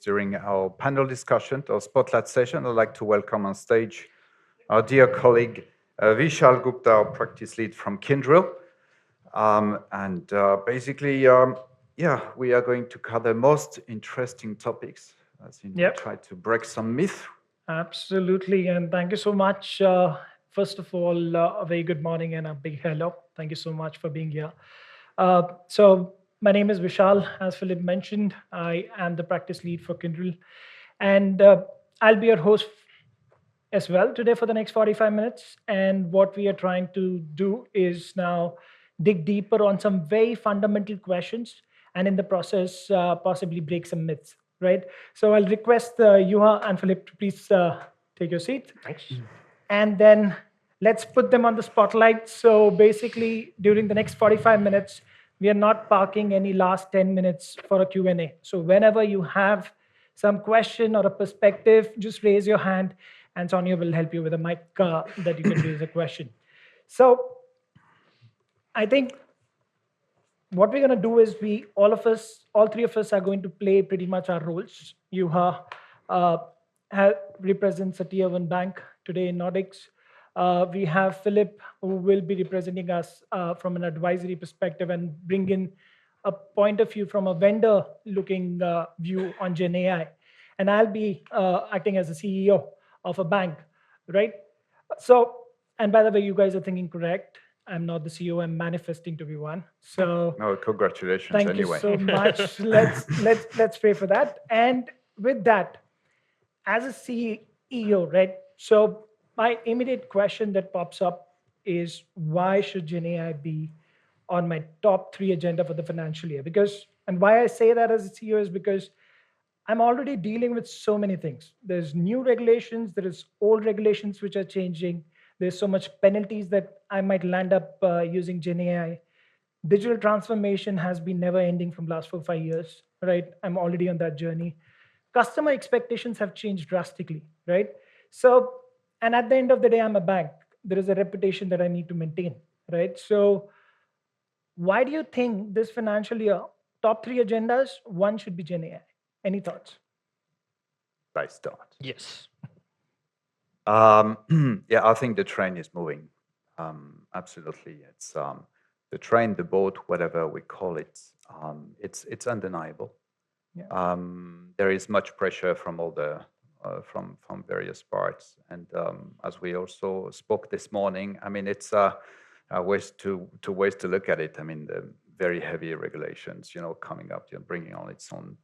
During our panel discussion, our spotlight session, I'd like to welcome on stage our dear colleague Vishal Gupta, our practice lead from Kyndryl. Yeah, we are going to cover most interesting topics as in Yep, try to break some myth. absolutely. And thank you so much. First of all, a very good morning and a big hello. Thank you so much for being here. So, my name is Vishal. As Philippe mentioned, I am the practice lead for Kyndryl. And I'll be your host as well today for the next 45 minutes. And what we are trying to do is now dig deeper on some very fundamental questions and in the process, possibly break some myths, right? So I'll request Juha and Philippe to please take your seat. Thanks. And then let's put them on the spotlight. So basically, during the next 45 minutes, we are not parking any last 10 minutes for a Q&A. So whenever you have some question or a perspective, just raise your hand and Sonia will help you with a mic that you can raise a question. So I think what we're going to do is all three of us are going to play pretty much our roles. Juha uh, represents a tier one bank today in Nordics. We have Philip, who will be representing us from an advisory perspective and bring in a point of view from a vendor looking view on Gen AI. And I'll be acting as the CEO of a bank, right? So, and by the way, you guys are thinking correct. I'm not the CEO. I'm manifesting to be one. So No, congratulations thank you anyway. so much. Let's pray for that. And with that, as a CEO, right? So my immediate question that pops up is why should GenAI be on my top three agenda for the financial year? Because and why I say that as a CEO is because I'm already dealing with so many things. There's new regulations, there is old regulations which are changing. There's so much penalties that I might land up using GenAI. Digital transformation has been never ending from last 4 5 years, right? I'm already on that journey. Customer expectations have changed drastically, right? So, and at the end of the day, I'm a bank. There is a reputation that I need to maintain, right? So, why do you think this financial year, top three agendas, one should be Gen AI? Any thoughts? I start. Yes. Yeah, I think the train is moving. Absolutely, it's the train, the boat, whatever we call it. It's undeniable. Yeah. There is much pressure from all the from various parts, and as we also spoke this morning, I mean, it's ways two ways to look at it. I mean, the very heavy regulations, coming up, bringing on its own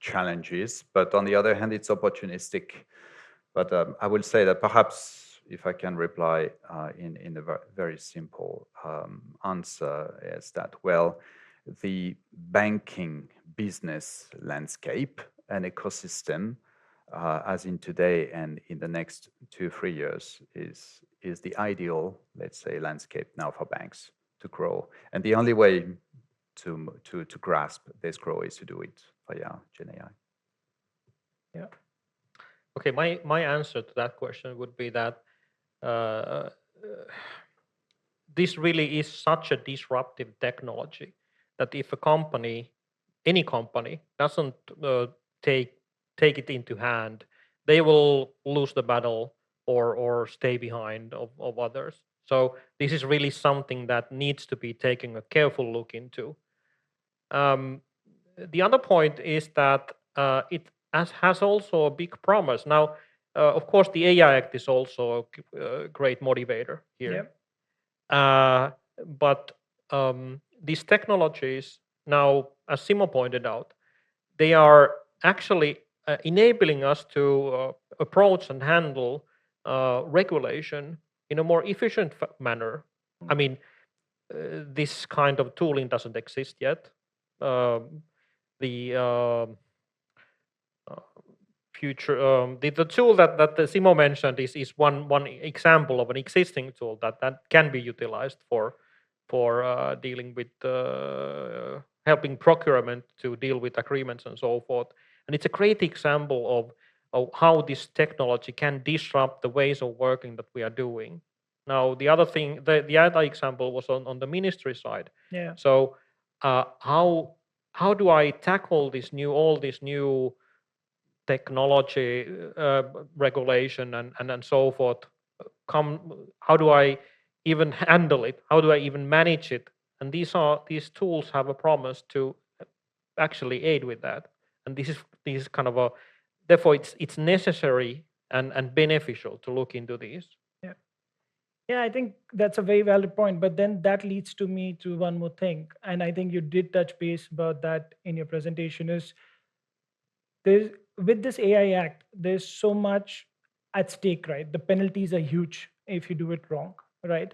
challenges, but on the other hand, it's opportunistic. But I will say that perhaps if I can reply in a very simple answer is that, well, the banking business landscape and ecosystem, as in today and in the next 2 3 years, is the ideal, let's say, landscape now for banks to grow. And the only way to grasp this growth is to do it via GenAI. Yeah. Okay, my answer to that question would be that uh, this really is such a disruptive technology that if a company, any company, doesn't take take it into hand, they will lose the battle or stay behind of others. So this is really something that needs to be taken a careful look into. Um, the other point is that has also a big promise. Now, of course, the AI Act is also a great motivator Yeah. here. But these technologies now, as Simo pointed out, they are actually enabling us to approach and handle regulation in a more efficient manner. I mean, this kind of tooling doesn't exist yet. Um, the uh, the tool that Simo mentioned is one example of an existing tool that can be utilized for dealing with helping procurement to deal with agreements and so forth. And it's a great example of how this technology can disrupt the ways of working that we are doing. Now, the other thing, the other example was on the ministry side. Yeah. So, how do I tackle all these new technology regulation and so forth how do I even handle it? How do I even manage it? And these tools have a promise to actually aid with that. And this is kind of a therefore it's necessary and beneficial to look into these. Yeah. Yeah, I think that's a very valid point. But then that leads to me to one more thing. And I think you did touch base about that in your presentation is there's with this AI Act, there's so much at stake, right? The penalties are huge if you do it wrong, right?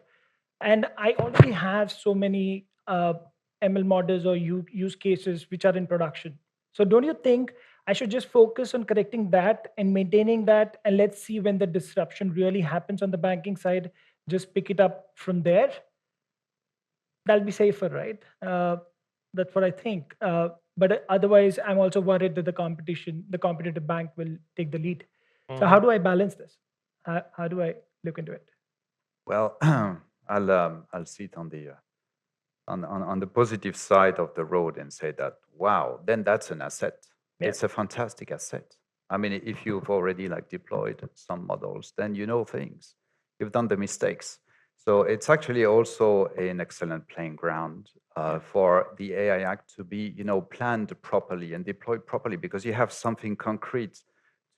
And I already have so many ML models or use cases which are in production. So don't you think I should just focus on correcting that and maintaining that, and let's see when the disruption really happens on the banking side, just pick it up from there? That'll be safer, right? That's what I think. But otherwise, I'm also worried that the competitive bank will take the lead. So how do I balance this? How do I look into it? Well, I'll sit on the on the positive side of the road and say that wow, then that's an asset. Yeah. It's a fantastic asset. I mean, if you've already like deployed some models, then you know things. You've done the mistakes. So it's actually also an excellent playing ground for the AI Act to be, planned properly and deployed properly because you have something concrete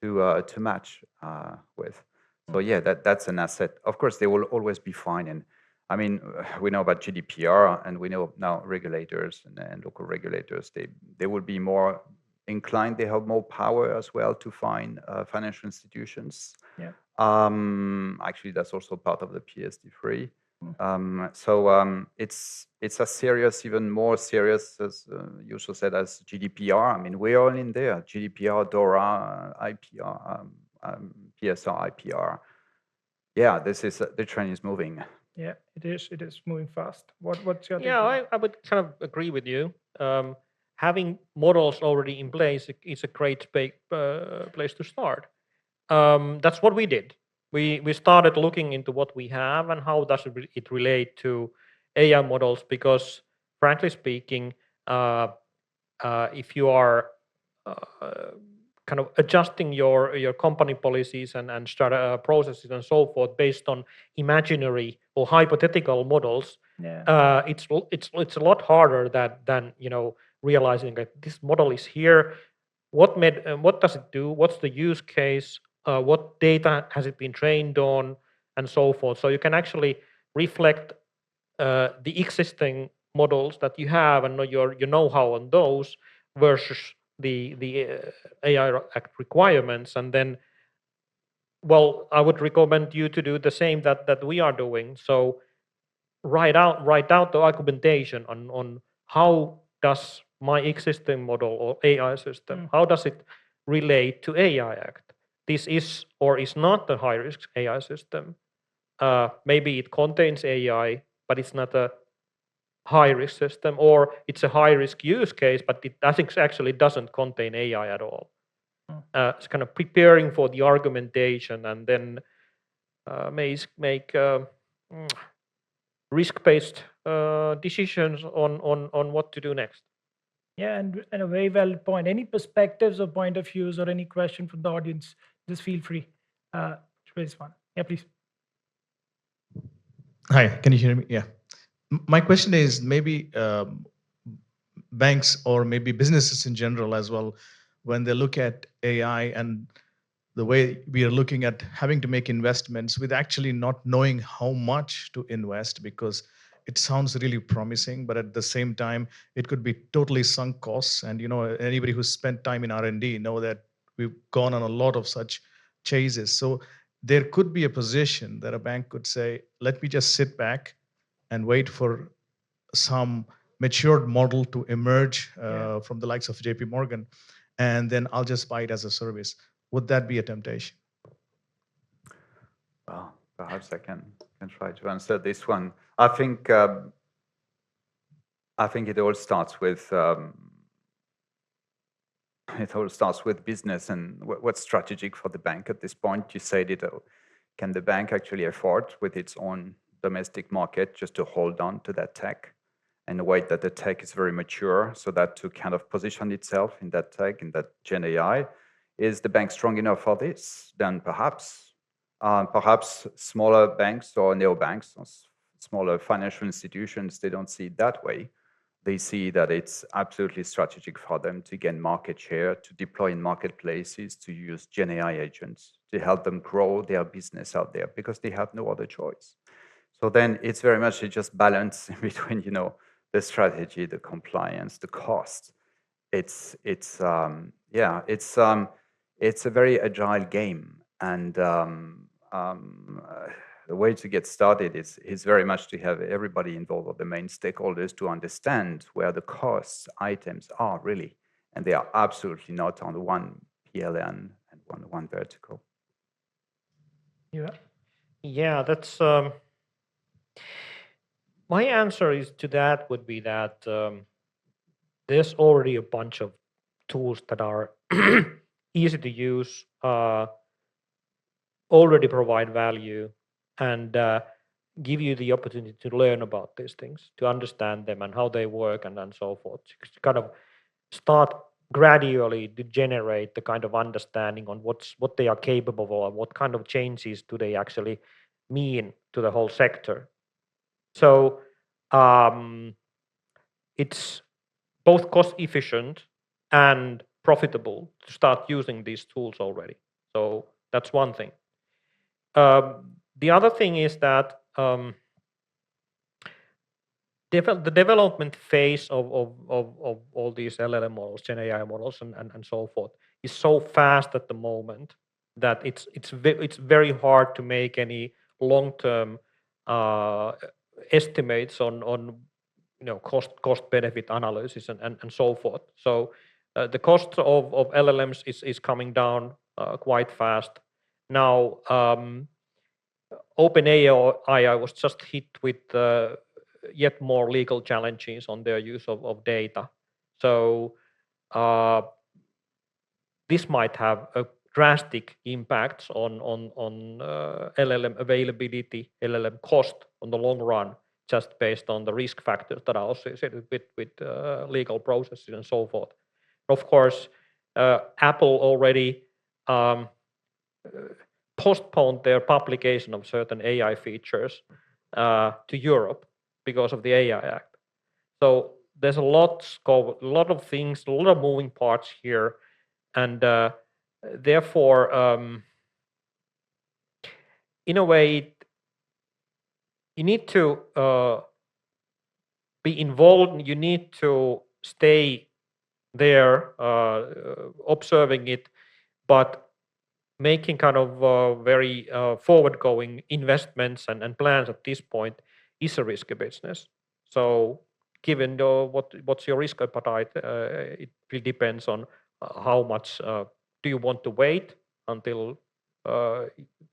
to match with. So yeah, that's an asset. Of course, they will always be fine. And I mean, we know about GDPR, and we know now regulators and local regulators, they will be more inclined. They have more power as well to fine financial institutions. Yeah. Actually, that's also part of the PSD3. Mm. So it's as serious, even more serious, as you also said, as GDPR. I mean, we're all in there. GDPR, DORA, IPR, PSR, IPR. Yeah, the train is moving. Yeah, it is. It is moving fast. What's your take? Yeah, I would kind of agree with you. Having models already in place is a great place to start. That's what we did. We started looking into what we have and how does it relate to AI models, because frankly speaking, if you are kind of adjusting your company policies and start processes and so forth based on imaginary or hypothetical models, Yeah. it's a lot harder than realizing that this model is here. What does it do? What's the use case? What data has it been trained on, and so forth. So you can actually reflect the existing models that you have and your know-how on those versus the AI Act requirements, and then, well, I would recommend you to do the same that we are doing. So write out the argumentation on how does my existing model or AI system, how does it relate to AI Act? This is or is not a high-risk AI system. Maybe it contains AI, but it's not a high-risk system, or it's a high-risk use case, but it actually doesn't contain AI at all. It's kind of preparing for the argumentation, and then make risk-based decisions on what to do next. Yeah, and a very valid point. Any perspectives or point of views or any question from the audience, just feel free to raise one. Yeah, please. Hi, can you hear me? Yeah. My question is maybe banks or maybe businesses in general as well, when they look at AI and the way we are looking at having to make investments with actually not knowing how much to invest, because it sounds really promising, but at the same time, it could be totally sunk costs. And anybody who's spent time in R&D know that we've gone on a lot of such chases. So there could be a position that a bank could say, let me just sit back and wait for some matured model to emerge from the likes of JP Morgan, and then I'll just buy it as a service. Would that be a temptation? Well, perhaps I can try to answer this one. I think it all starts with business and what's strategic for the bank at this point. You said it. Can the bank actually afford, with its own domestic market, just to hold on to that tech and wait that the tech is very mature, so that to kind of position itself in that tech, in that GenAI, Is the bank strong enough for this? Then perhaps smaller banks or neobanks or smaller financial institutions, they don't see it that way. They see that it's absolutely strategic for them to gain market share, to deploy in marketplaces, to use GenAI agents to help them grow their business out there because they have no other choice. So then it's very much just balance between, the strategy, the compliance, the cost. It's a very agile game, and the way to get started is very much to have everybody involved, or the main stakeholders, to understand where the cost items are really, and they are absolutely not on one PLN and one vertical. Yeah, that's my answer is to that would be that there's already a bunch of tools that are easy to use, already provide value, and give you the opportunity to learn about these things, to understand them and how they work, and so forth. To kind of start gradually to generate the kind of understanding on what they are capable of, what kind of changes do they actually mean to the whole sector. So it's both cost efficient and profitable to start using these tools already. So that's one thing. The other thing is that the development phase of all these LLM models, GenAI models, and so forth is so fast at the moment that it's very hard to make any long-term estimates on cost benefit analysis and so forth. So the cost of LLMs is coming down quite fast now. OpenAI was just hit with yet more legal challenges on their use of data. So this might have a drastic impact on LLM availability, LLM cost on the long run, just based on the risk factors that are associated with legal processes and so forth. Of course, Apple already postponed their publication of certain AI features to Europe because of the AI Act. So there's a lot of things, a lot of moving parts here, and therefore, in a way, you need to be involved. You need to stay there, observing it, but making kind of very forward-going investments and plans at this point is a risky business. So given what's your risk appetite, it really depends on how much do you want to wait until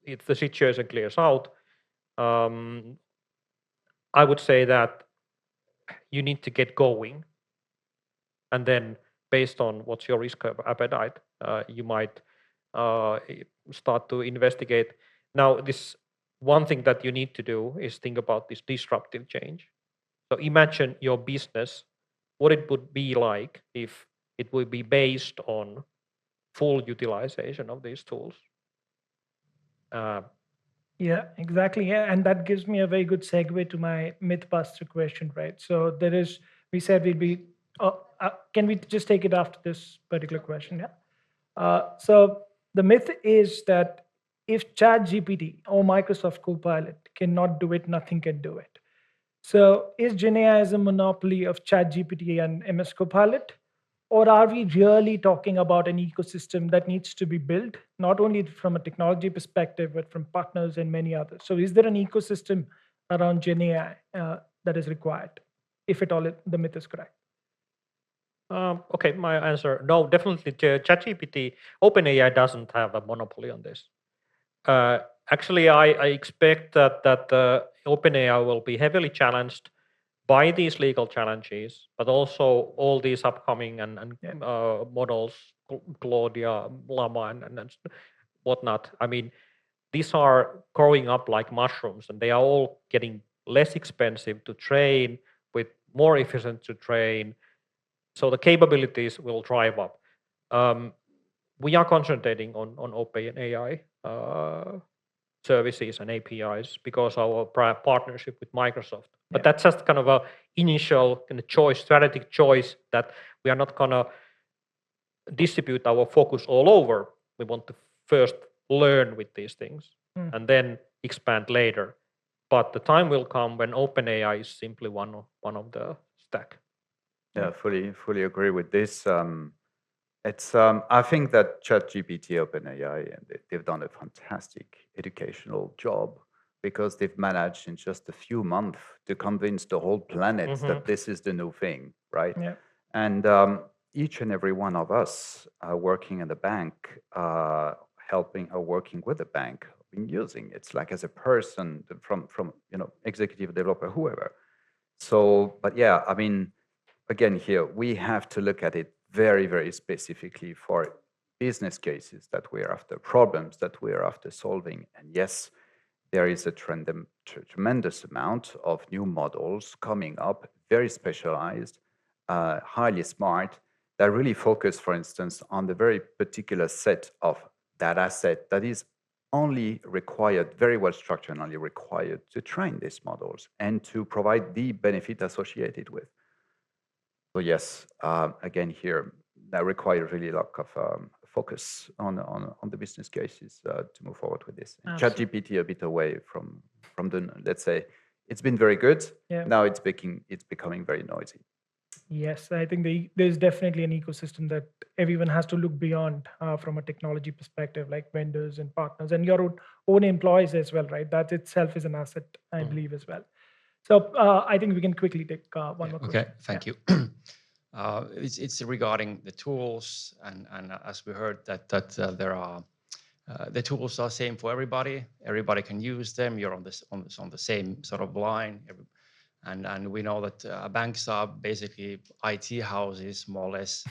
if the situation clears out. I would say that you need to get going, and then based on what's your risk appetite, you might start to investigate. Now, this one thing that you need to do is think about this disruptive change. So imagine your business, what it would be like if it would be based on full utilization of these tools. Yeah, exactly. Yeah, and that gives me a very good segue to my mythbuster question, right? So we said we'll be. Can we just take it after this particular question? Yeah. So the myth is that if ChatGPT or Microsoft Copilot cannot do it, nothing can do it. So is GenAI as a monopoly of ChatGPT and MS Copilot? Or are we really talking about an ecosystem that needs to be built, not only from a technology perspective, but from partners and many others? So is there an ecosystem around GenAI that is required, if at all the myth is correct? Okay, my answer, no, definitely ChatGPT, OpenAI doesn't have a monopoly on this. Actually, I expect that OpenAI will be heavily challenged by these legal challenges, but also all these upcoming and models, Claudia, Llama, and whatnot. I mean, these are growing up like mushrooms, and they are all getting less expensive to train, with more efficient to train. So the capabilities will drive up. we are concentrating on OpenAI services and APIs because our partnership with Microsoft. But that's just kind of a initial kind of choice, strategic choice, that we are not gonna distribute our focus all over. We want to first learn with these things and then expand later. But the time will come when OpenAI is simply one of the stack. Yeah, fully agree with this. It's I think that ChatGPT, OpenAI, and they've done a fantastic educational job because they've managed in just a few months to convince the whole planet that this is the new thing, right? Yeah. And each and every one of us working in the bank, helping or working with the bank, been using it's like as a person from executive developer, whoever. So, but yeah, I mean, again, here we have to look at it very, very specifically for business cases that we're after, problems that we're after solving. And yes, there is a tremendous amount of new models coming up, very specialized, highly smart, that really focus, for instance, on the very particular set of data set that is only required, very well structured, and only required to train these models and to provide the benefit associated with. So yes, again here, that requires really a lot of focus on the business cases to move forward with this. ChatGPT a bit away from the, let's say, it's been very good. Yeah. Now it's becoming very noisy. Yes, I think there's definitely an ecosystem that everyone has to look beyond from a technology perspective, like vendors and partners and your own employees as well, right? That itself is an asset, I believe, as well. So I think we can quickly take one more question. Okay, thank you. It's regarding the tools, and as we heard that there are the tools are same for everybody. Everybody can use them. You're on the same sort of line. And we know that banks are basically IT houses, more or less.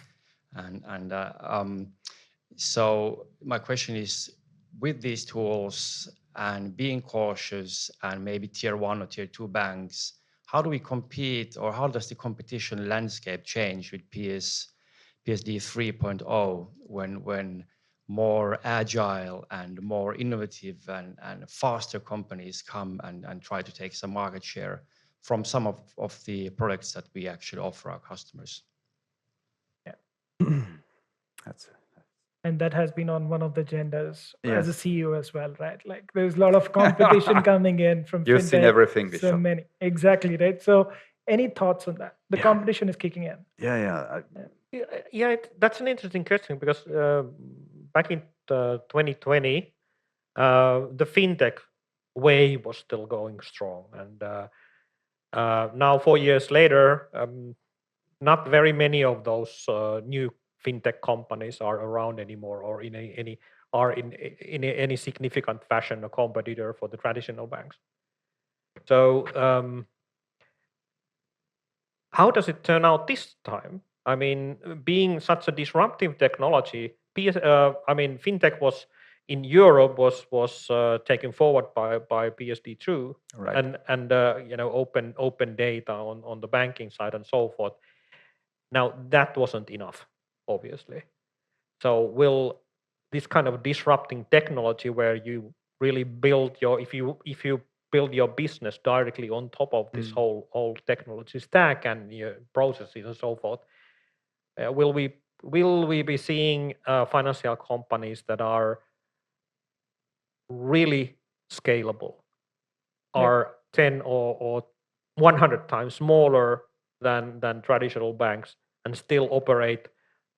So my question is, with these tools and being cautious and maybe tier 1 or tier 2 banks, how do we compete, or how does the competition landscape change with PSD 3.0 when more agile and more innovative and faster companies come and try to take some market share from some of the products that we actually offer our customers? And that has been on one of the agendas as a CEO as well, right? Like there's a lot of competition coming in from You've fintech, seen everything, so Vishal. many. Exactly, right? So any thoughts on that? The competition is kicking in. That's an interesting question because back in 2020, the fintech wave was still going strong, and now 4 years later, not very many of those new fintech companies are around anymore, or in any significant fashion a competitor for the traditional banks. So how does it turn out this time? I mean, being such a disruptive technology, fintech was in Europe was taken forward by PSD2, Right. and open data on the banking side and so forth. Now that wasn't enough, obviously. So will this kind of disrupting technology, where you really build if you build your business directly on top of this whole technology stack and your processes and so forth, will we be seeing financial companies that are really scalable, are 10 or 100 times smaller than traditional banks, and still operate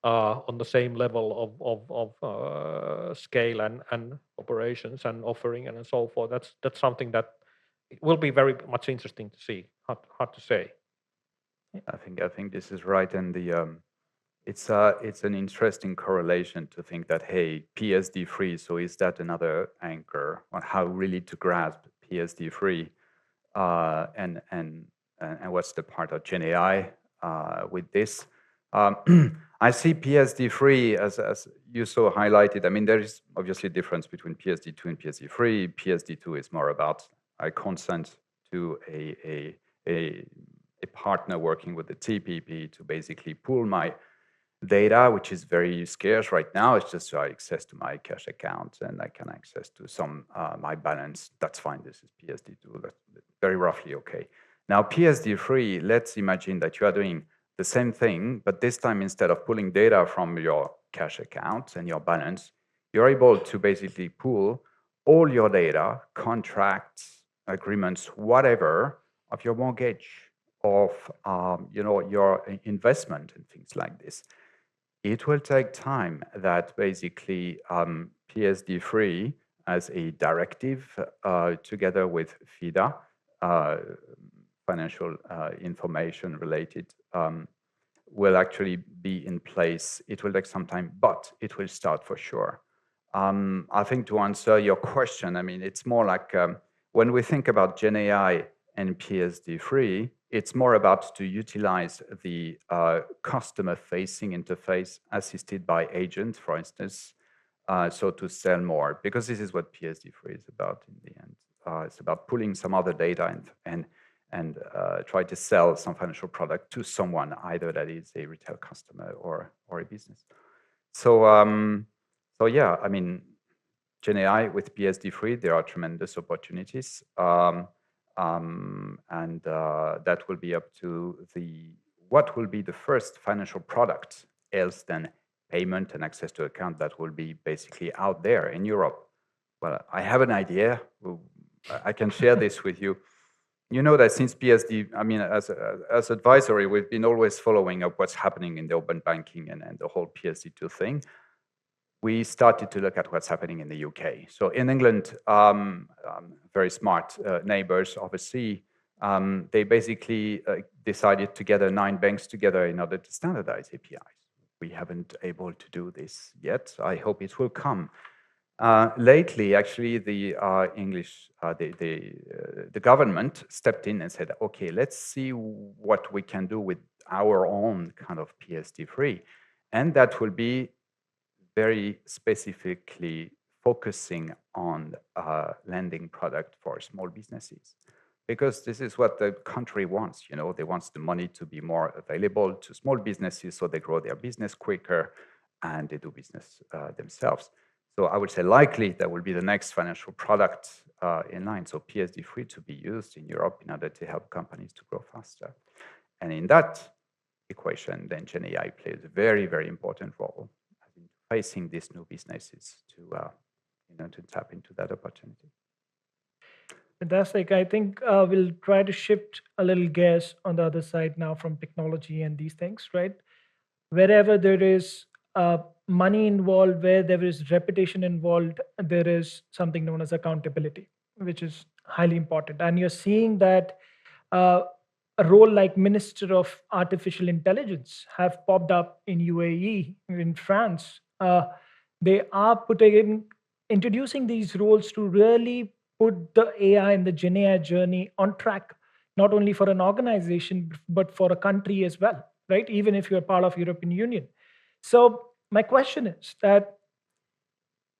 on the same level of scale and operations and offering and so forth? That's something that will be very much interesting to see. Hard to say. I think this is right, and it's an interesting correlation to think that, hey, PSD3, so is that another anchor on how really to grasp PSD3, and what's the part of GenAI with this? I see PSD3 as you so highlighted. I mean, there is obviously a difference between PSD2 and PSD3. PSD2 is more about I consent to a partner working with the TPP to basically pool my data, which is very scarce right now. It's just access to my cash account, and I can access to some my balance. That's fine. This is PSD2. That's very roughly okay. Now PSD3. Let's imagine that you are doing the same thing, but this time instead of pulling data from your cash account and your balance, you're able to basically pull all your data, contracts, agreements, whatever, of your mortgage, of your investment and things like this. It will take time that basically PSD3 as a directive together with FIDA, financial information related, will actually be in place. It will take some time, but it will start for sure. I think to answer your question, I mean, it's more like when we think about GenAI and PSD3, it's more about to utilize the customer-facing interface assisted by agents, for instance, so to sell more, because this is what PSD3 is about in the end. It's about pulling some other data and try to sell some financial product to someone, either that is a retail customer or a business. So yeah, I mean, GenAI with PSD3, there are tremendous opportunities. And that will be up to what will be the first financial product else than payment and access to account that will be basically out there in Europe. Well, I have an idea. I can share this with you. You know that since PSD, I mean, as advisory, we've been always following up what's happening in the open banking and the whole PSD2 thing. We started to look at what's happening in the UK. So in England, very smart neighbors, obviously, they basically decided to gather 9 banks together in order to standardize APIs. We haven't able to do this yet. I hope it will come. Lately, actually, the government stepped in and said, okay, let's see what we can do with our own kind of PSD3. And that will be very specifically focusing on lending product for small businesses, because this is what the country wants. You know, they want the money to be more available to small businesses, so they grow their business quicker and they do business themselves. So I would say likely that will be the next financial product in line. So PSD3 to be used in Europe in order to help companies to grow faster. And in that equation, then GenAI plays a very, very important role in facing these new businesses to tap into that opportunity. Fantastic. I think we'll try to shift a little gears on the other side now from technology and these things, right? Wherever there is money involved, where there is reputation involved, there is something known as accountability, which is highly important. And you're seeing that a role like Minister of Artificial Intelligence have popped up in UAE, in France. They are introducing these roles to really put the AI and the GenAI journey on track, not only for an organization, but for a country as well, right? Even if you're part of European Union. So my question is that,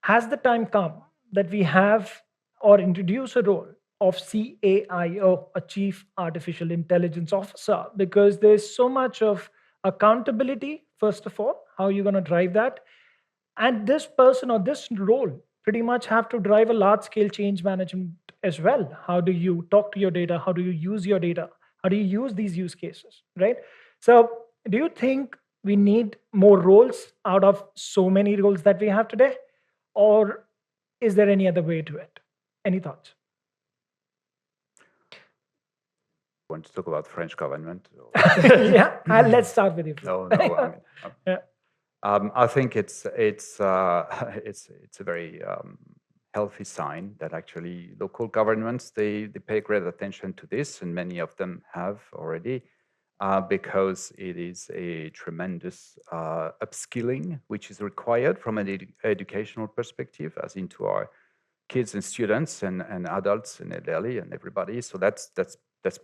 has the time come that we have or introduce a role of CAIO, a Chief Artificial Intelligence Officer? Because there's so much of accountability, first of all, how you're going to drive that. And this person or this role pretty much have to drive a large-scale change management as well. How do you talk to your data? How do you use your data? How do you use these use cases, right? So do you think we need more roles out of so many roles that we have today? Or is there any other way to it? Any thoughts? Want to talk about French government? Yeah, let's start with you. No, I mean, yeah. I think it's a very healthy sign that actually local governments they pay great attention to this, and many of them have already, because it is a tremendous upskilling which is required from an educational perspective, as into our kids and students and adults and elderly and everybody. So that's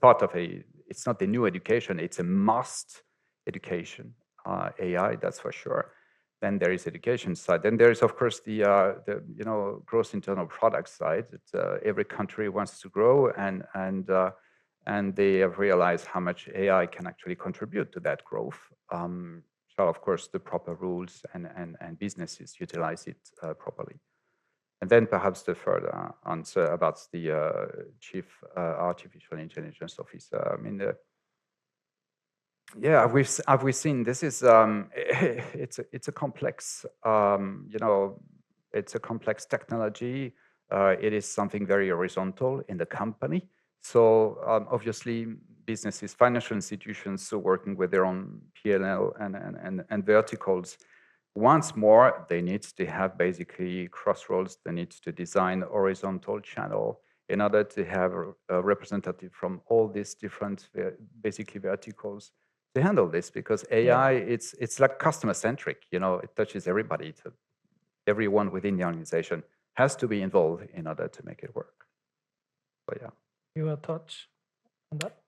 part of it's not a new education, it's a must education. AI, that's for sure. Then there is education side. Then there is, of course, the gross internal product side. That every country wants to grow, and they have realized how much AI can actually contribute to that growth. shall of course the proper rules and businesses utilize it properly. And then perhaps the further answer about the chief artificial intelligence officer. I mean, yeah, have we seen this is it's a complex it's a complex technology. It is something very horizontal in the company. So obviously, businesses, financial institutions, so working with their own P&L and verticals. Once more, they need to have basically crossroads. They need to design a horizontal channel in order to have a representative from all these different basically verticals to handle this, because AI, it's like customer centric. It touches everybody. Everyone within the organization has to be involved in order to make it work. So yeah. Your thoughts on that?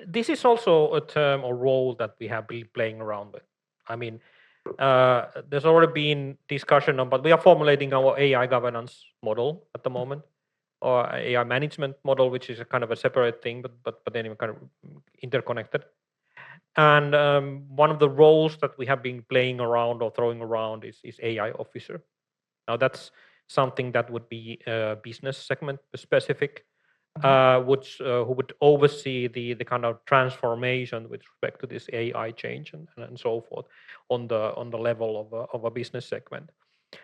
This is also a term or role that we have been playing around with. I mean, there's already been discussion on, but we are formulating our AI governance model at the moment, or AI management model, which is a kind of a separate thing, but anyway, kind of interconnected. And one of the roles that we have been playing around or throwing around is AI officer. Now that's something that would be business segment specific, who would oversee the kind of transformation with respect to this AI change and so forth on the level of a business segment.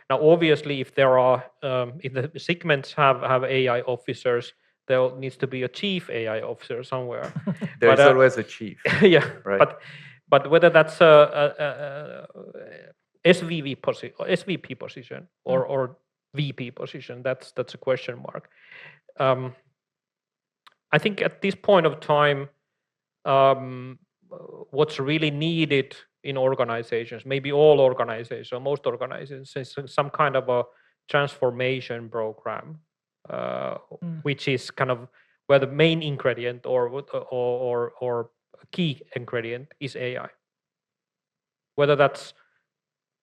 Now, obviously, if there are if the segments have AI officers, there needs to be a chief AI officer somewhere. There's always a chief. Yeah, right. But whether that's a SVP position or VP position, that's a question mark. I think at this point of time, what's really needed in organizations, maybe all organizations or most organizations, is some kind of a transformation program, which is kind of where the main ingredient or key ingredient is AI. Whether that's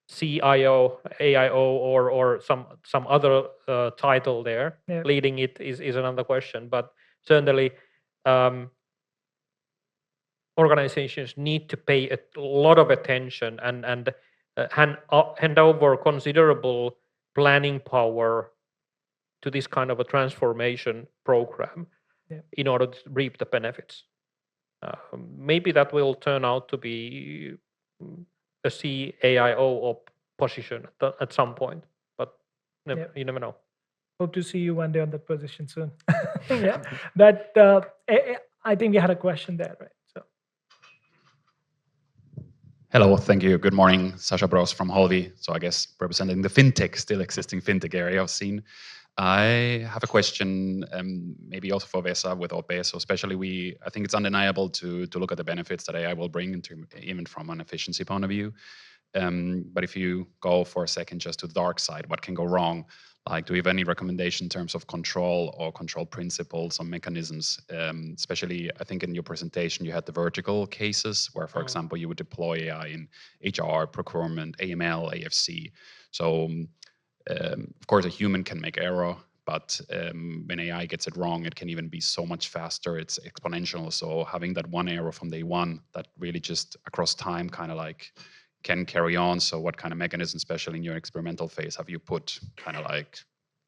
CIO, AIO, or some other title there, leading it is another question. But certainly, organizations need to pay a lot of attention and hand over considerable planning power to this kind of a transformation program in order to reap the benefits. Maybe that will turn out to be a CAIO position at some point, but you never know. Hope to see you one day on that position soon. Yeah, but I think we had a question there, right? So. Hello, thank you. Good morning, Sasha Bros from Holvi. So I guess representing the fintech, still existing fintech area I've seen. I have a question, maybe also for Vesa with OP. So especially I think it's undeniable to look at the benefits that AI will bring even from an efficiency point of view. But if you go for a second just to the dark side, what can go wrong? Like, do you have any recommendation in terms of control or control principles or mechanisms? Especially, I think in your presentation, you had the vertical cases where, for example, you would deploy AI in HR, procurement, AML, AFC. So, of course, a human can make error, but when AI gets it wrong, it can even be so much faster. It's exponential. So having that one error from day one that really just across time kind of like can carry on. So what kind of mechanism, especially in your experimental phase, have you put kind of like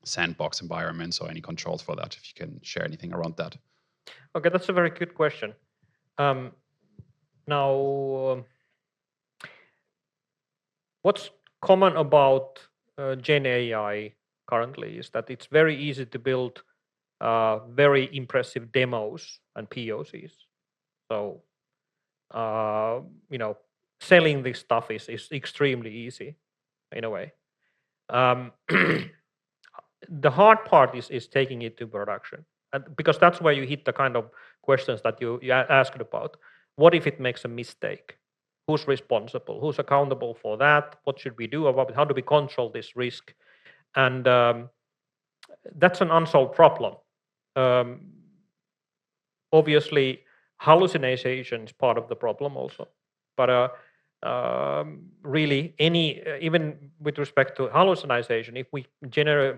sandbox environments or any controls for that? If you can share anything around that. Okay, that's a very good question. Now, what's common about GenAI currently is that it's very easy to build very impressive demos and POCs. So, selling this stuff is extremely easy in a way. The hard part is taking it to production, and because that's where you hit the kind of questions that you asked about. What if it makes a mistake? Who's responsible? Who's accountable for that? What should we do about it? How do we control this risk? And that's an unsolved problem. Obviously, hallucination is part of the problem also. But really, even with respect to hallucination, if we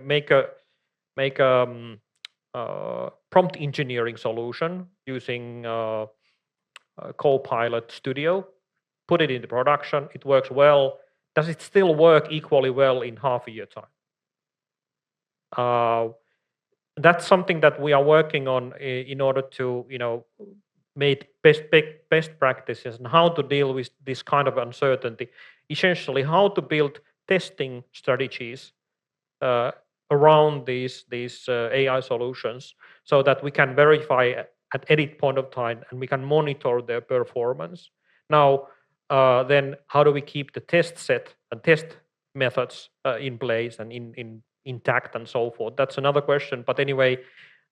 make a prompt engineering solution using Copilot Studio, put it into production, it works well. Does it still work equally well in half a year time? That's something that we are working on in order to, make best practices and how to deal with this kind of uncertainty. Essentially, how to build testing strategies around these AI solutions so that we can verify at any point of time and we can monitor their performance. Now, then how do we keep the test set and test methods in place and intact and so forth? That's another question. But anyway,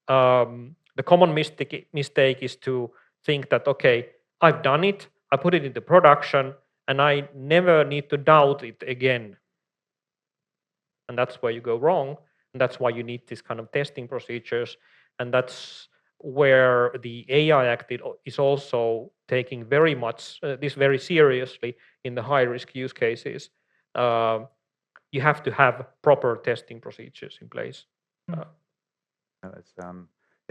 the common mistake is to think that, okay, I've done it, I put it into production, and I never need to doubt it again. And that's where you go wrong. And that's why you need this kind of testing procedures. And that's where the AI Act is also taking very much this very seriously in the high risk use cases. You have to have proper testing procedures in place.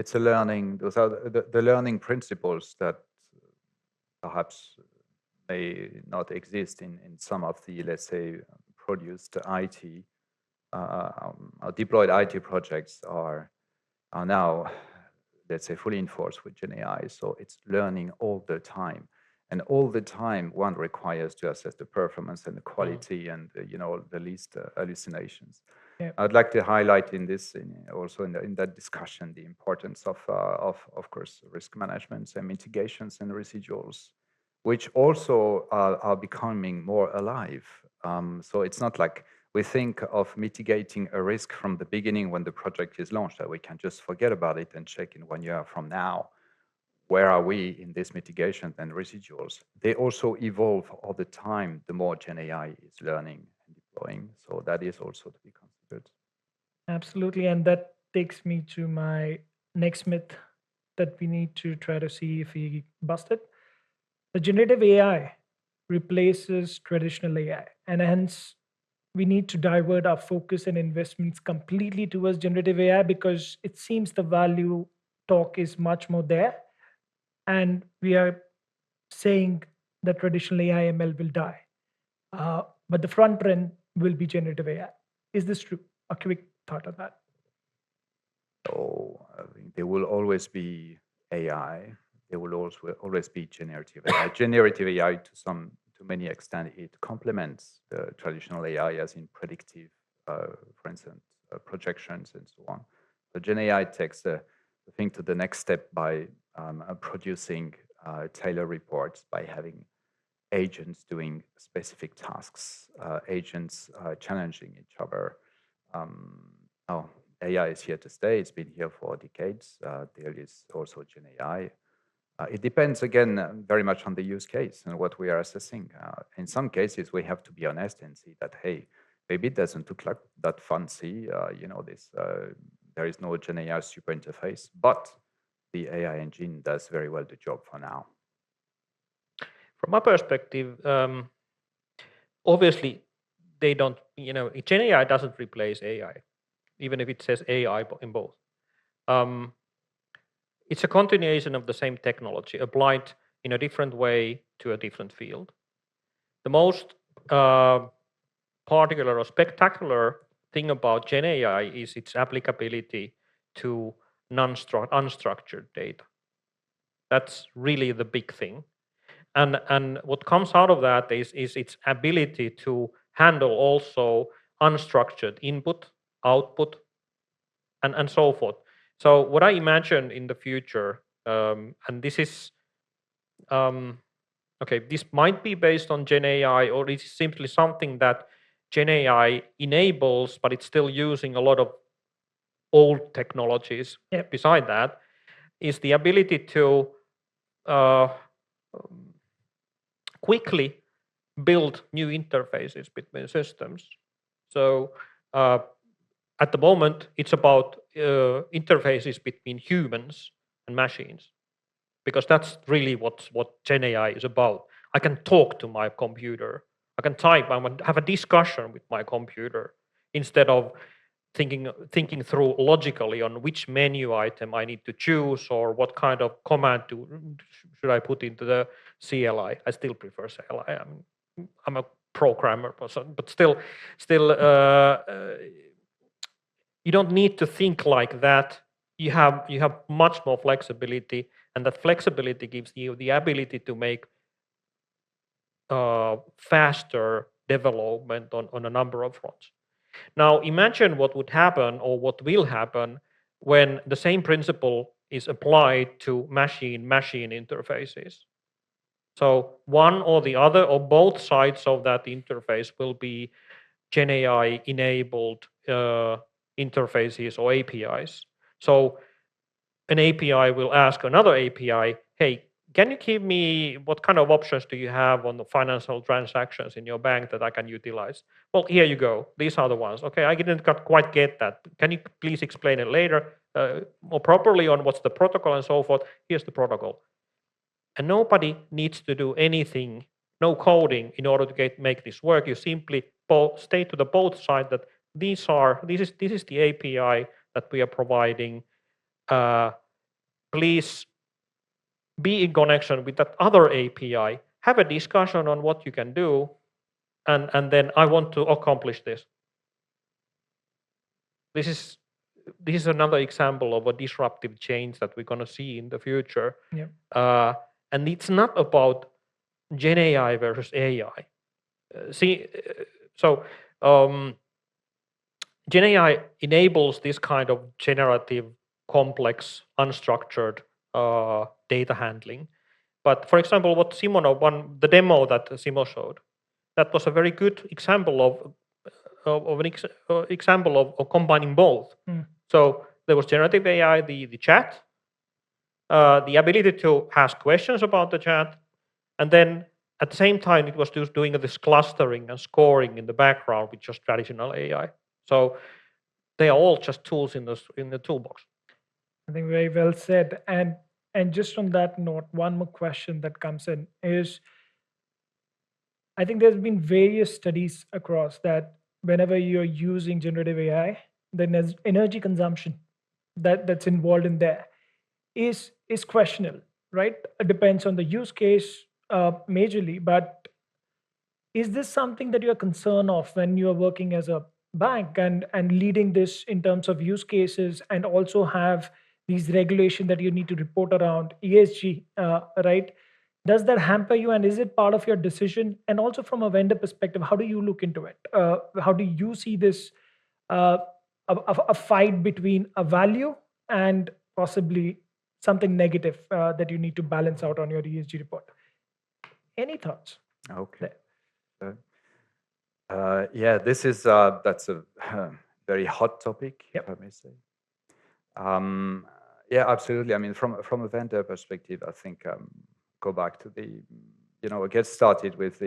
It's a learning. Those are the learning principles that perhaps may not exist in some of the, let's say, produced IT. Deployed IT projects are now, let's say, fully enforced with GenAI. So it's learning all the time. And all the time, one requires to assess the performance and the quality and the least hallucinations. Yeah. I'd like to highlight in this, also in that discussion, the importance of course, risk management and mitigations and residuals, which also are becoming more alive. So it's not like we think of mitigating a risk from the beginning when the project is launched, that we can just forget about it and check in 1 year from now. Where are we in this mitigation and residuals? They also evolve all the time, the more GenAI is learning and deploying. So that is also to be considered. Absolutely. And that takes me to my next myth that we need to try to see if we bust it. The generative AI replaces traditional AI, and hence we need to divert our focus and investments completely towards generative AI because it seems the value talk is much more there. And we are saying that traditional AI ML will die. But the front trend will be generative AI. Is this true? A quick thought on that. So I think there will always be AI. There will also always be generative AI. Generative AI, to many extent, it complements the traditional AI, as in predictive, for instance, projections and so on. So GenAI takes the thing to the next step by producing tailored reports, by having agents doing specific tasks, agents challenging each other. AI is here to stay. It's been here for decades. There is also GenAI. It depends, again, very much on the use case and what we are assessing. In some cases, we have to be honest and see that, hey, maybe it doesn't look like that fancy. There is no GenAI super interface, but the AI engine does very well the job for now. From my perspective, obviously, they don't, GenAI doesn't replace AI, even if it says AI in both. It's a continuation of the same technology applied in a different way to a different field. The most particular or spectacular thing about GenAI is its applicability to unstructured data. That's really the big thing. And what comes out of that is its ability to handle also unstructured input, output, and so forth. So what I imagine in the future, and this is, this might be based on GenAI, or it's simply something that GenAI enables, but it's still using a lot of old technologies. Yep. Beside that, is the ability to quickly build new interfaces between systems. So at the moment, it's about interfaces between humans and machines, because that's really what GenAI is about. I can talk to my computer. I can type. I want to have a discussion with my computer instead of thinking through logically on which menu item I need to choose or what kind of command should I put into the CLI. I still prefer CLI. I'm a programmer person, but still, you don't need to think like that. You have much more flexibility, and that flexibility gives you the ability to make faster development on a number of fronts. Now imagine what would happen or what will happen when the same principle is applied to machine-machine interfaces. So one or the other or both sides of that interface will be GenAI enabled interfaces or APIs. So an API will ask another API, hey, can you give me what kind of options do you have on the financial transactions in your bank that I can utilize? Well, here you go. These are the ones. Okay, I didn't quite get that. Can you please explain it later more properly on what's the protocol and so forth? Here's the protocol. And nobody needs to do anything, no coding in order to make this work. You simply state to the both sides that this is the API that we are providing. Please be in connection with that other API, have a discussion on what you can do, and then I want to accomplish this. This is another example of a disruptive change that we're going to see in the future. Yeah. And it's not about GenAI versus AI. GenAI enables this kind of generative, complex, unstructured data handling. But for example, what the demo that Simo showed, that was a very good example of combining both. So there was generative AI, the chat, the ability to ask questions about the chat, and then at the same time it was just doing this clustering and scoring in the background with just traditional AI. So they are all just tools in the toolbox. I think very well said. And just on that note, one more question that comes in is, I think there's been various studies across that whenever you're using generative AI, the energy consumption that's involved in there is questionable, right? It depends on the use case majorly, but is this something that you're concerned of when you're working as a bank and leading this in terms of use cases, and also have these regulation that you need to report around ESG, right? Does that hamper you, and is it part of your decision? And also from a vendor perspective, how do you look into it? How do you see this a fight between a value and possibly something negative that you need to balance out on your ESG report? Any thoughts? Okay. Yeah, that's a very hot topic, if I may say. Yeah, absolutely. I mean, from a vendor perspective, I think go back to get started with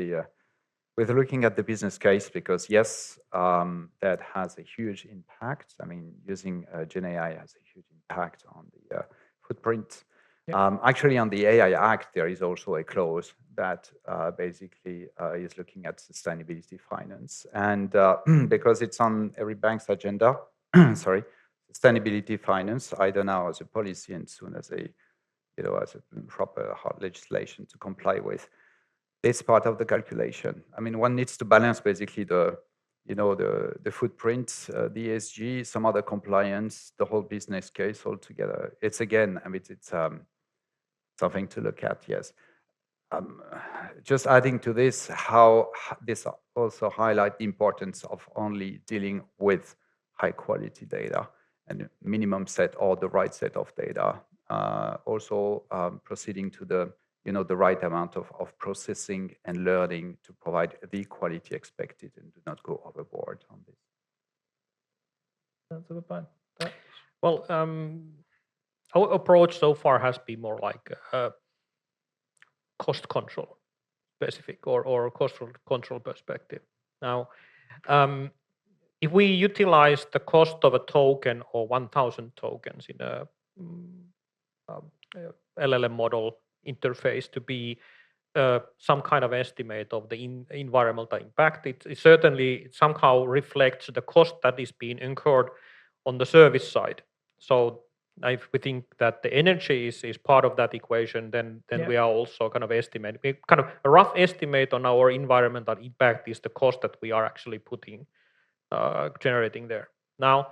looking at the business case, because yes, that has a huge impact. I mean, using GenAI has a huge impact on the footprint. Actually, on the AI Act, there is also a clause that basically is looking at sustainability finance, and because it's on every bank's agenda, sorry, sustainability finance, either now as a policy and soon as a proper hard legislation to comply with. It's part of the calculation. I mean, one needs to balance basically the footprint, the ESG, some other compliance, the whole business case altogether. It's something to look at, yes. Just adding to this, how this also highlight the importance of only dealing with high quality data and minimum set or the right set of data. Also proceeding to the right amount of processing and learning to provide the quality expected and do not go overboard on this. That's a good point. Well, our approach so far has been more like cost control specific or cost control perspective. Now, if we utilize the cost of a token or 1,000 tokens in a LLM model interface to be some kind of estimate of the environmental impact. It certainly somehow reflects the cost that is being incurred on the service side. So if we think that the energy is part of that equation, then we are also kind of estimating, kind of a rough estimate on our environmental impact is the cost that we are actually putting, generating there. Now,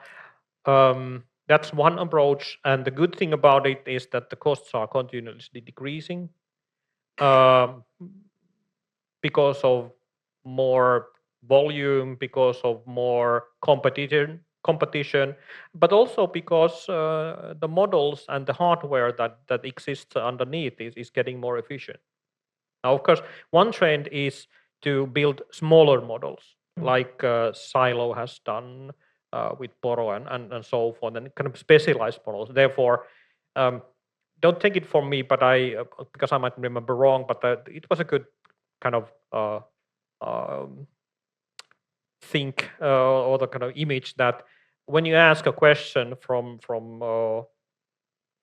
that's one approach, and the good thing about it is that the costs are continuously decreasing because of more volume, because of more competition, but also because the models and the hardware that exists underneath is getting more efficient. Now, of course, one trend is to build smaller models, like Silo has done with Poro and so forth, and kind of specialized models. Therefore, don't take it from me, but because I might remember wrong, but it was a good kind of think or the kind of image that when you ask a question from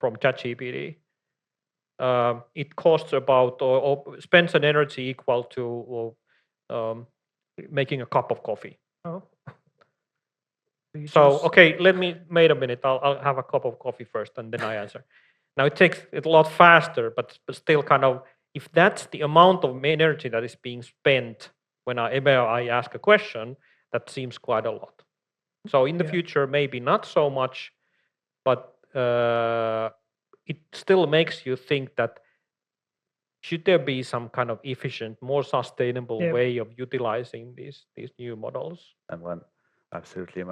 ChatGPT, it costs about or spends an energy equal to making a cup of coffee. Oh. So okay, wait a minute. I'll have a cup of coffee first, and then I answer. Now it takes it a lot faster, but still, kind of, if that's the amount of energy that is being spent when I ask a question, that seems quite a lot. So in the future, maybe not so much, but it still makes you think that should there be some kind of efficient, more sustainable way of utilizing these new models? And absolutely,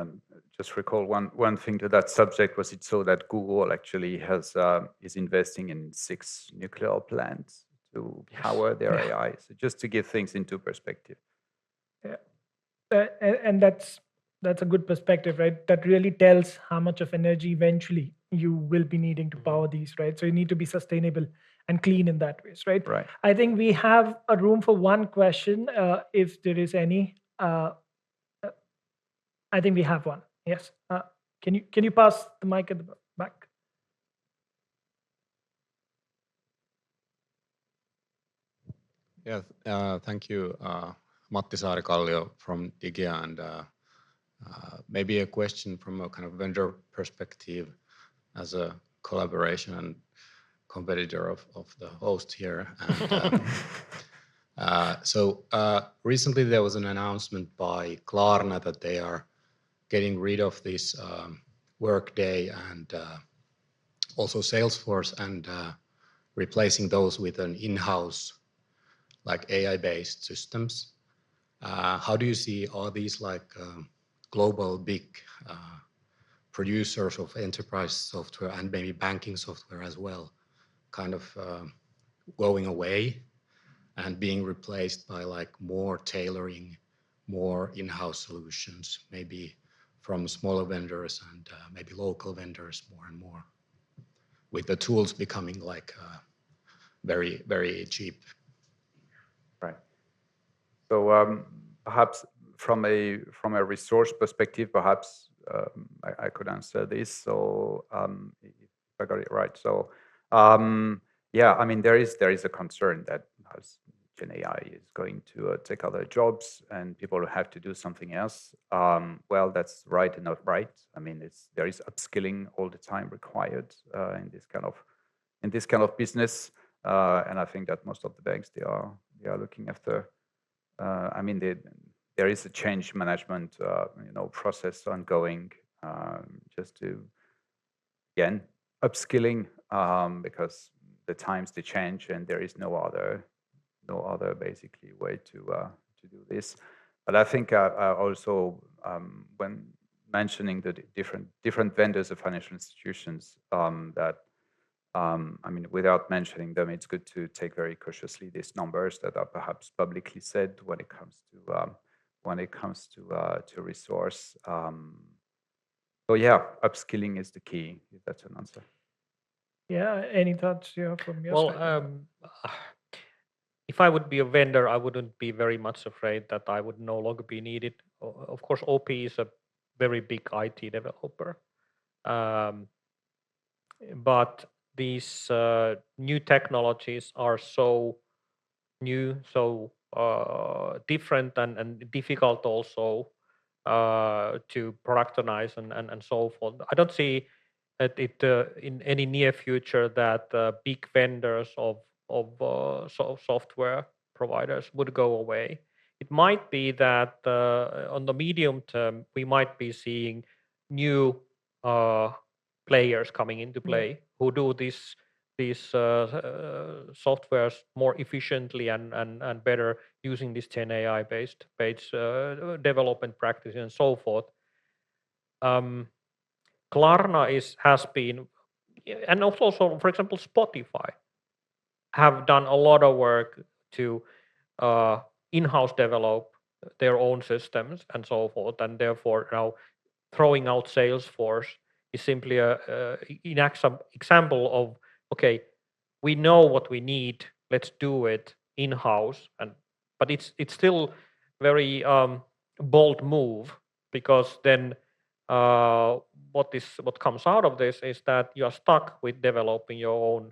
just recall one thing to that subject was it so that Google actually is investing in 6 nuclear plants to power their AI. So just to give things into perspective. Yeah, and that's a good perspective, right? That really tells how much of energy eventually you will be needing to power these, right? So you need to be sustainable and clean in that ways, right? Right. I think we have a room for one question, if there is any. I think we have one. Yes. Can you pass the mic at the back? Yeah, thank you, Matti Saarikallio from Digia, and maybe a question from a kind of vendor perspective as a collaboration and competitor of the host here. And so recently there was an announcement by Klarna that they are getting rid of this Workday and also Salesforce and replacing those with an in-house like AI-based systems. How do you see all these like global big producers of enterprise software and maybe banking software as well kind of going away and being replaced by like more tailoring, more in-house solutions, maybe from smaller vendors and maybe local vendors more and more, with the tools becoming like very, very cheap? Right. So perhaps from a resource perspective, perhaps I could answer this. So if I got it right. So yeah, I mean there is a concern that as GenAI is going to take other jobs and people will have to do something else. Well, that's right and not right. I mean, there is upskilling all the time required in this kind of business, and I think that most of the banks they are looking after. I mean, there is a change management process ongoing, just to again upskilling because the times they change and there is no other basically way to do this. But I think also when mentioning the different vendors of financial institutions, that I mean, without mentioning them, it's good to take very cautiously these numbers that are perhaps publicly said when it comes to resource. So yeah, upskilling is the key. If that's an answer. Yeah. Any thoughts from your side? Well, if I would be a vendor, I wouldn't be very much afraid that I would no longer be needed. Of course, OP is a very big IT developer, but these new technologies are so new, so different and difficult also to productize and so forth. I don't see it in any near future that big vendors of software providers would go away. It might be that on the medium term we might be seeing new players coming into play who do these softwares more efficiently and better using this GenAI based development practice and so forth. Klarna has been, and also for example Spotify have done a lot of work to in-house develop their own systems and so forth, and therefore now throwing out Salesforce is simply an example of, okay, we know what we need, let's do it in-house, but it's still very bold move, because then what comes out of this is that you are stuck with developing your own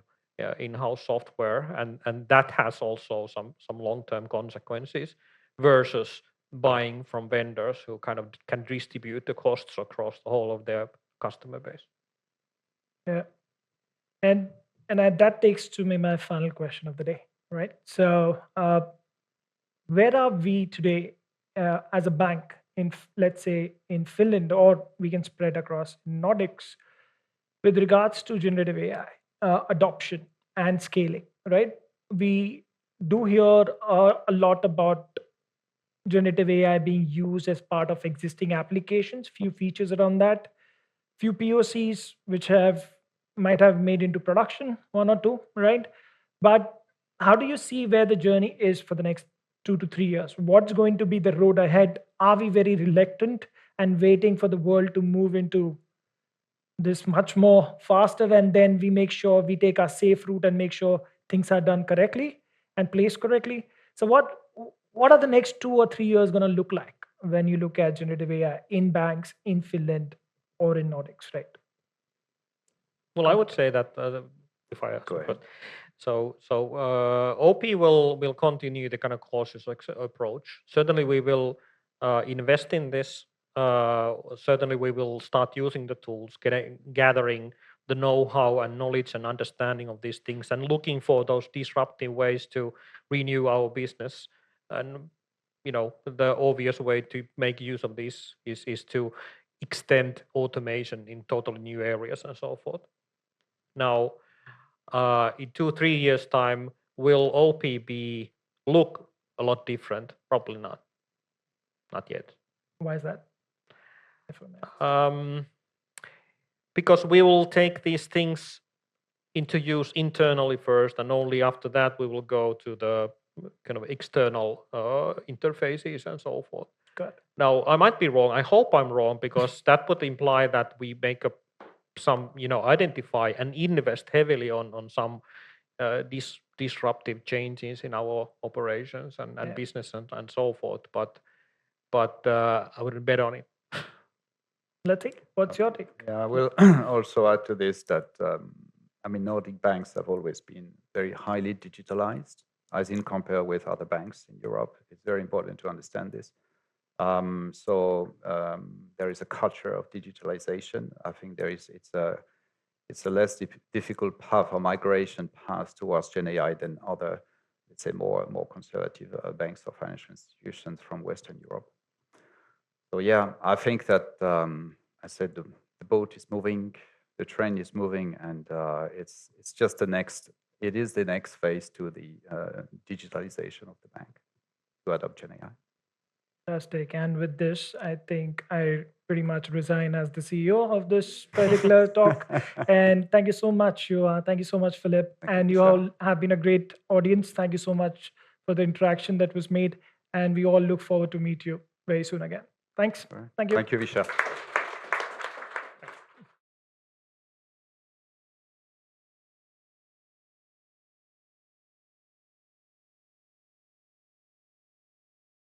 in-house software, and that has also some long-term consequences versus buying from vendors who kind of can distribute the costs across the whole of their customer base. Yeah, and that takes to me my final question of the day, right? So where are we today as a bank in, let's say, in Finland, or we can spread across Nordics, with regards to generative AI adoption and scaling, right? We do hear a lot about generative AI being used as part of existing applications, few features around that, few POCs which might have made into production, one or two, right? But how do you see where the journey is for the next 2 to 3 years? What's going to be the road ahead? Are we very reluctant and waiting for the world to move into this much more faster, and then we make sure we take our safe route and make sure things are done correctly and placed correctly? So what are the next 2 or 3 years going to look like when you look at generative AI in banks in Finland or in Nordics, right? Well, I would say that if I Go ahead. so OP will continue the kind of cautious approach. Certainly, we will invest in this. Certainly, we will start using the tools, gathering the know-how and knowledge and understanding of these things, and looking for those disruptive ways to renew our business. And the obvious way to make use of this is to extend automation in totally new areas and so forth. Now, in 2-3 years' time, will OP look a lot different? Probably not. Not yet. Why is that? If I may ask. Because we will take these things into use internally first, and only after that we will go to the kind of external interfaces and so forth. Got it. Now, I might be wrong. I hope I'm wrong, because that would imply that we make some, identify and invest heavily on some disruptive changes in our operations and Yeah. business and so forth. But I wouldn't bet on it. Latik, what's your take? Yeah, I will also add to this that Nordic banks have always been very highly digitalized, as in compare with other banks in Europe. It's very important to understand this. There is a culture of digitalization. I think it's a less difficult path or migration path towards GenAI than other, let's say, more conservative banks or financial institutions from Western Europe. So yeah, I think that I said the boat is moving, the train is moving, and it's just the next phase to the digitalization of the bank to adopt GenAI. Fantastic. And with this, I think I pretty much resign as the CEO of this particular talk. And thank you so much, Juha. Thank you so much, Philippe. And you all have been a great audience. Thank you so much for the interaction that was made. And we all look forward to meet you very soon again. Thanks. All right. Thank you. Thank you, Vishal.